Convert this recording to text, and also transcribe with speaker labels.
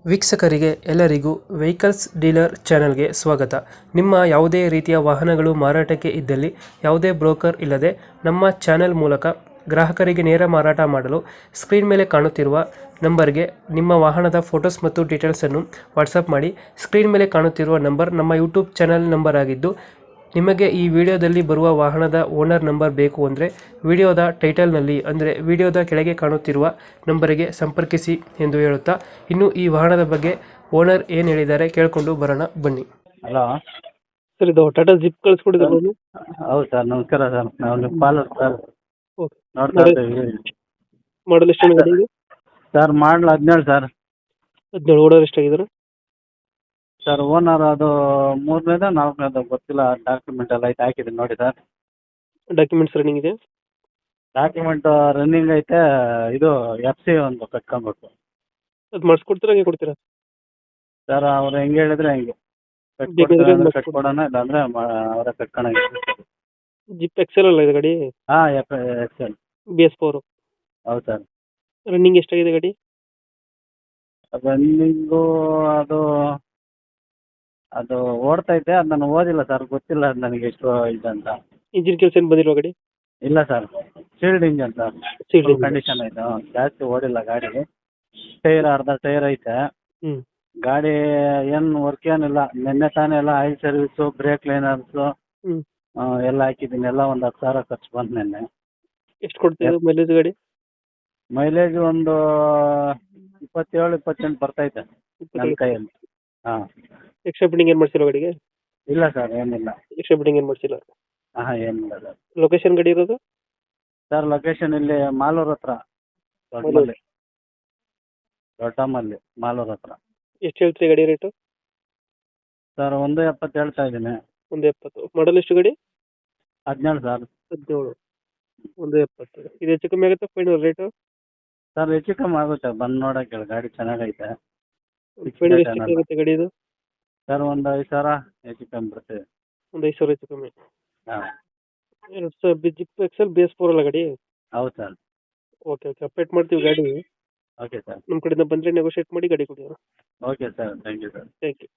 Speaker 1: ವೀಕ್ಷಕರಿಗೆ ಎಲ್ಲರಿಗೂ vehicles dealer ಚಾನೆಲ್ಗೆ ಸ್ವಾಗತ. ನಿಮ್ಮ ಯಾವುದೇ ರೀತಿಯ ವಾಹನಗಳು ಮಾರಾಟಕ್ಕೆ ಇದ್ದಲ್ಲಿ ಯಾವುದೇ ಬ್ರೋಕರ್ ಇಲ್ಲದೆ ನಮ್ಮ ಚಾನೆಲ್ ಮೂಲಕ ಗ್ರಾಹಕರಿಗೆ ನೇರ ಮಾರಾಟ ಮಾಡಲು ಸ್ಕ್ರೀನ್ ಮೇಲೆ ಕಾಣುತ್ತಿರುವ ನಂಬರ್ಗೆ ನಿಮ್ಮ ವಾಹನದ ಫೋಟೋಸ್ ಮತ್ತು ಡೀಟೇಲ್ಸನ್ನು ವಾಟ್ಸಪ್ ಮಾಡಿ. ಸ್ಕ್ರೀನ್ ಮೇಲೆ ಕಾಣುತ್ತಿರುವ ನಂಬರ್ ನಮ್ಮ ಯೂಟ್ಯೂಬ್ ಚಾನೆಲ್ ನಂಬರ್ ಆಗಿದ್ದು, ನಿಮಗೆ ಈ ವಿಡಿಯೋದಲ್ಲಿ ಬರುವ ವಾಹನದ ಓನರ್ ನಂಬರ್ ಬೇಕು ಅಂದರೆ ವಿಡಿಯೋದ ಟೈಟಲ್ನಲ್ಲಿ ಅಂದರೆ ವಿಡಿಯೋದ ಕೆಳಗೆ ಕಾಣುತ್ತಿರುವ ನಂಬರಿಗೆ ಸಂಪರ್ಕಿಸಿ ಎಂದು ಹೇಳುತ್ತಾ, ಇನ್ನು ಈ ವಾಹನದ ಬಗ್ಗೆ ಓನರ್ ಏನು ಹೇಳಿದ್ದಾರೆ ಕೇಳಿಕೊಂಡು ಬರೋಣ ಬನ್ನಿ.
Speaker 2: ಹಲೋ
Speaker 1: ಸರ್, ಇದು ಟಾಟಾ ಜಿಪ್ ಕಳಿಸ್ಕೊಡಿದ್ರು.
Speaker 2: ಹೌದು ಸರ್, ನಮಸ್ಕಾರ ಸರ್. ನಾವು ನಿಮ್ಮ ಪಾಲರ್ ಸರ್, ನೋಡ್ತಾ
Speaker 1: ಮಾಡಲ್
Speaker 2: ಇದ್ದೀವಿ
Speaker 1: ಎಷ್ಟು ಗಾಡಿ ಇದೆ?
Speaker 2: ಸರ್. ಮಾಡಲ್ 17 ಸರ್.
Speaker 1: 17. ಓನರ್ ಎಷ್ಟಾಗಿದ್ದಾರೆ?
Speaker 2: ಸರ್ ಓನರ್ ಅದು 3ನೇದ 4ನೇದ ಗೊತ್ತಿಲ್ಲ. ಡಾಕ್ಯುಮೆಂಟ್ ಎಲ್ಲ ಐತೆ, ಹಾಕಿದ್ದೀನಿ ನೋಡಿ ಸರ್.
Speaker 1: ಡಾಕ್ಯುಮೆಂಟ್ಸ್ ರನ್ನಿಂಗ್ ಇದೆ?
Speaker 2: ಡಾಕ್ಯುಮೆಂಟ್ ರನ್ನಿಂಗ್ ಐತೆ. ಇದು FC ಒಂದು ಕಟ್ಕೊಬೇಕು
Speaker 1: ಅದು ಮಾಡಿಸ್ಕೊಡ್ತೀರಾ, ಹಂಗೆ ಕೊಡ್ತೀರಾ?
Speaker 2: ಸರ್. ಅವ್ರು ಹೆಂಗೆ ಹೇಳಿದ್ರೆ ಹೆಂಗೆ
Speaker 1: ಬೇಕಂದ್ರೆ
Speaker 2: ಕಟ್ಕೊಡ್ತಾರೆ, ಕಟ್ಕೊಡೋಣ. ಇಲ್ಲಾಂದ್ರೆ ಅವರೇ ಕಟ್ಕೊಳಂಗೆ.
Speaker 1: ಜಿಪ್ ಎಕ್ಸೆಲ್ ಅಲ್ಲ ಇದು ಗಾಡಿ?
Speaker 2: ಹಾಂ, XL.
Speaker 1: BS4.
Speaker 2: ಹೌದು ಸರ್.
Speaker 1: ರನ್ನಿಂಗ್ ಎಷ್ಟಾಗಿದೆ ಗಾಡಿ?
Speaker 2: ರನ್ನಿಂಗು ಅದು ಓಡ್ತೈತೆ. ಅದು ನಾನು ಓದಿಲ್ಲ ಸರ್, ಗೊತ್ತಿಲ್ಲ ಅದು ನನಗೆ ಎಷ್ಟು ಇದಂತ.
Speaker 1: ಇಂಜಿನ್ ಕೆಲಸ ಏನು ಬಂದಿಲ್ವಾ ಗಾಡಿ?
Speaker 2: ಇಲ್ಲ sir, shield engine sir.
Speaker 1: Sealed engine.
Speaker 2: Condition ಐತೆ. ಜಾಸ್ತಿ ಓಡಿಲ್ಲ ಗಾಡಿ. ಟೈರ್ ಅರ್ಧ ಟೈರ್ ಐತೆ.
Speaker 1: ಹ್ಞೂ.
Speaker 2: ಗಾಡಿ ಏನು ವರ್ಕ್ ಏನಿಲ್ಲ. ನಿನ್ನೆ ತಾನೇ ಎಲ್ಲ ಆಯಿಲ್ ಸರ್ವಿಸು, ಬ್ರೇಕ್ ಲೈನರ್ಸು
Speaker 1: ಹ್ಞೂ.
Speaker 2: ಎಲ್ಲ ಹಾಕಿದ್ದೀನಿ. ಎಲ್ಲ ಒಂದು 10,000 ಖರ್ಚು ಬಂತು ನಿನ್ನೆ.
Speaker 1: ಎಷ್ಟು ಕೊಡ್ತೀವಿ ಮೈಲೇಜ್ ಗಾಡಿ?
Speaker 2: ಮೈಲೇಜ್ ಒಂದು 27-28 ಬರ್ತೈತೆ ನನ್ನ ಕೈಯಲ್ಲಿ. ಹಾಂ.
Speaker 1: ಎಕ್ಸ್ಟ್ರಾ ಫಿಟ್ಟಿಂಗ್ ಏನು ಮಾಡ್ಸಿಲ್ಲ ಗಾಡಿಗೆ?
Speaker 2: ಇಲ್ಲ ಸರ್, ಏನಿಲ್ಲ.
Speaker 1: ಎಕ್ಸ್ಟ್ರಾ ಫಿಟ್ಟಿಂಗ್ ಏನು ಮಾಡ್ಸಿಲ್ಲ.
Speaker 2: ಹಾಂ, ಏನಿಲ್ಲ ಸರ್.
Speaker 1: ಲೊಕೇಶನ್ ಗಾಡಿ ಇರೋದು?
Speaker 2: ಸರ್, ಲೊಕೇಶನ್ ಇಲ್ಲಿ ಮಾಲೂರು ಹತ್ರ, ದೊಡ್ಡಮಲ್ಲಿ. ಮಾಲೂರು ಹತ್ರ.
Speaker 1: ಎಷ್ಟು ಹೇಳ್ತೀರಿ ಗಾಡಿ ರೇಟು?
Speaker 2: ಸರ್ 1.70 ಹೇಳ್ತಾ ಇದ್ದೀನಿ.
Speaker 1: 1.70. ಮಾಡಲ್ ಎಷ್ಟು ಗಾಡಿ?
Speaker 2: 17 ಸರ್.
Speaker 1: 17. 1.70. ಇದು ಹೆಚ್ಚು ಕಮ್ಮಿ ಆಗುತ್ತೆ ಫೈನಲ್ ರೇಟು?
Speaker 2: ಸರ್, ಹೆಚ್ಚು ಕಮ್ಮಿ ಆಗುತ್ತೆ. ಬಂದು ನೋಡೋಕೆ ಹೇಳಿ. ಗಾಡಿ ಚೆನ್ನಾಗೈತೆ.
Speaker 1: ಫೈನಲ್ ಎಷ್ಟು ಆಗುತ್ತೆ ಗಾಡಿ ಇದು?
Speaker 2: ಸರ್, ಒಂದು 5,000 ಹೆಚ್ಚು ಕಮ್ಮಿ ಬರ್ತದೆ.
Speaker 1: ಒಂದು 5,000 ಹೆಚ್ಚು ಕಮ್ಮಿ.
Speaker 2: ಹಾಂ.
Speaker 1: 2000 ಜಿಪ್ ಎಕ್ಸೆಲ್ BS4 ಅಲ್ಲ ಗಾಡಿ?
Speaker 2: ಹೌದು ಸರ್.
Speaker 1: ಓಕೆ, ಅಪ್ಡೇಟ್ ಮಾಡ್ತೀವಿ ಗಾಡಿ.
Speaker 2: Okay sir.
Speaker 1: ನಮ್ಮ ಕಡೆಯಿಂದ ಬಂದರೆ ನೆಗೋಷಿಯೇಟ್ ಮಾಡಿ ಗಾಡಿ ಕೊಡಿ.
Speaker 2: Okay sir, thank you sir.
Speaker 1: Thank you.